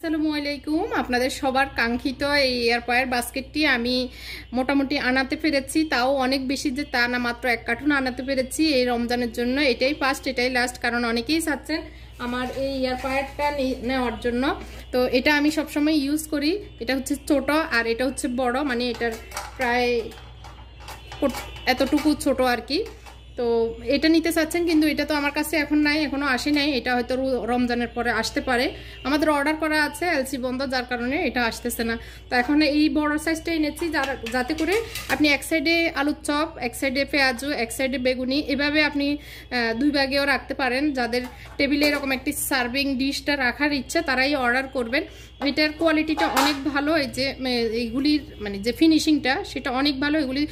আসসালামু আলাইকুম। আপনাদের সবার কাঙ্ক্ষিত এই এয়ারপয়ার বাস্কেটটি আমি মোটামুটি আনাতে পেরেছি, তাও অনেক বেশি যে তা না, মাত্র 1 কার্টুন আনাতে পেরেছি এই রমজানের জন্য। এটাই ফার্স্ট, এটাই লাস্ট, কারণ অনেকেই চাচ্ছেন আমার এই এয়ারপয়ারটা নেওয়ার জন্য। তো এটা আমি সবসময় ইউজ করি। এটা হচ্ছে ছোট আর এটা হচ্ছে বড়, মানে এটার প্রায় এতটুকু ছোট আর কি। তো এটা নিতে চাচ্ছেন, কিন্তু এটা তো আমার কাছে এখন নাই, এখনও আসে নাই। এটা হয়তো রমজানের পরে আসতে পারে। আমাদের অর্ডার করা আছে, এলসি বন্ধ, যার কারণে এটা আসতেছে না। তো এখন এই বড় সাইজটা এনেছি যাতে করে আপনি এক সাইডে আলুর চপ, এক সাইডে পেঁয়াজু, এক সাইডে বেগুনি, এভাবে আপনি 2 ভাগেও রাখতে পারেন। যাদের টেবিলে এরকম একটি সার্ভিং ডিশটা রাখার ইচ্ছা তারাই অর্ডার করবেন। এটার কোয়ালিটিটা অনেক ভালো। এই যে এইগুলির মানে যে ফিনিশিংটা সেটা অনেক ভালো। এগুলি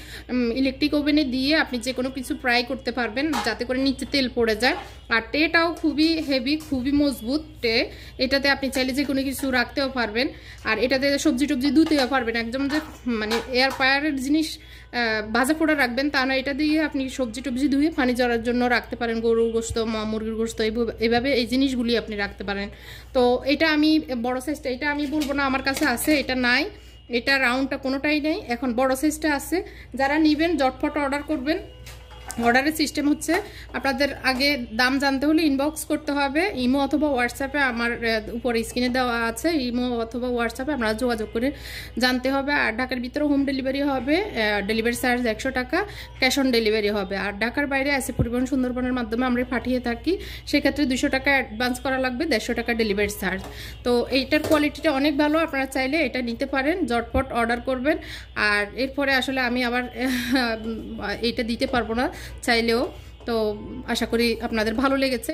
ইলেকট্রিক ওভেনে দিয়ে আপনি যে কোনো কিছু ফ্রাই করতে পারবেন যাতে করে নিচে তেল পড়ে যায়। আর ট্রেটাও খুবই হেভি, খুবই মজবুত ট্রে। এটাতে আপনি চাইলে যে কোনো কিছু রাখতেও পারবেন, আর এটাতে সবজি টবজি ধুতেও পারবেন। একদম যে মানে এয়ারফ্রায়ারের জিনিস ভাজা পোড়া রাখবেন তা না, এটা দিয়ে আপনি সবজি টবজি ধুয়ে পানি জড়ার জন্য রাখতে পারেন। গরুর গোশত, মুরগির গোশত, এইভাবে এই জিনিসগুলি আপনি রাখতে পারেন। তো এটা আমি বড় সাইজটা, এটা আমি বলবো না আমার কাছে আছে, এটা নাই, এটা রাউন্ডটা কোনোটাই নেই। এখন বড় সাইজটা আছে। যারা নেবেন জটফট অর্ডার করবেন। অর্ডারের সিস্টেম হচ্ছে আপনাদের আগে দাম জানতে হলে ইনবক্স করতে হবে ইমো অথবা হোয়াটসঅ্যাপে। আমার উপরে স্ক্রিনে দেওয়া আছে, ইমো অথবা হোয়াটসঅ্যাপে আপনারা যোগাযোগ করে জানতে হবে। আর ঢাকার ভিতরে হোম ডেলিভারি হবে, ডেলিভারি চার্জ 100 টাকা, ক্যাশ অন ডেলিভারি হবে। আর ঢাকার বাইরে আসে পরিবহন সুন্দরবনের মাধ্যমে আমরা পাঠিয়ে থাকি, সেক্ষেত্রে 200 টাকা অ্যাডভান্স করা লাগবে, 150 টাকা ডেলিভারি চার্জ। তো এইটার কোয়ালিটিটা অনেক ভালো, আপনারা চাইলে এটা নিতে পারেন, জটপট অর্ডার করবেন। আর এরপরে আসলে আমি আবার এইটা দিতে পারবো না চাইলেও। তো আশা করি আপনাদের ভালো লেগেছে।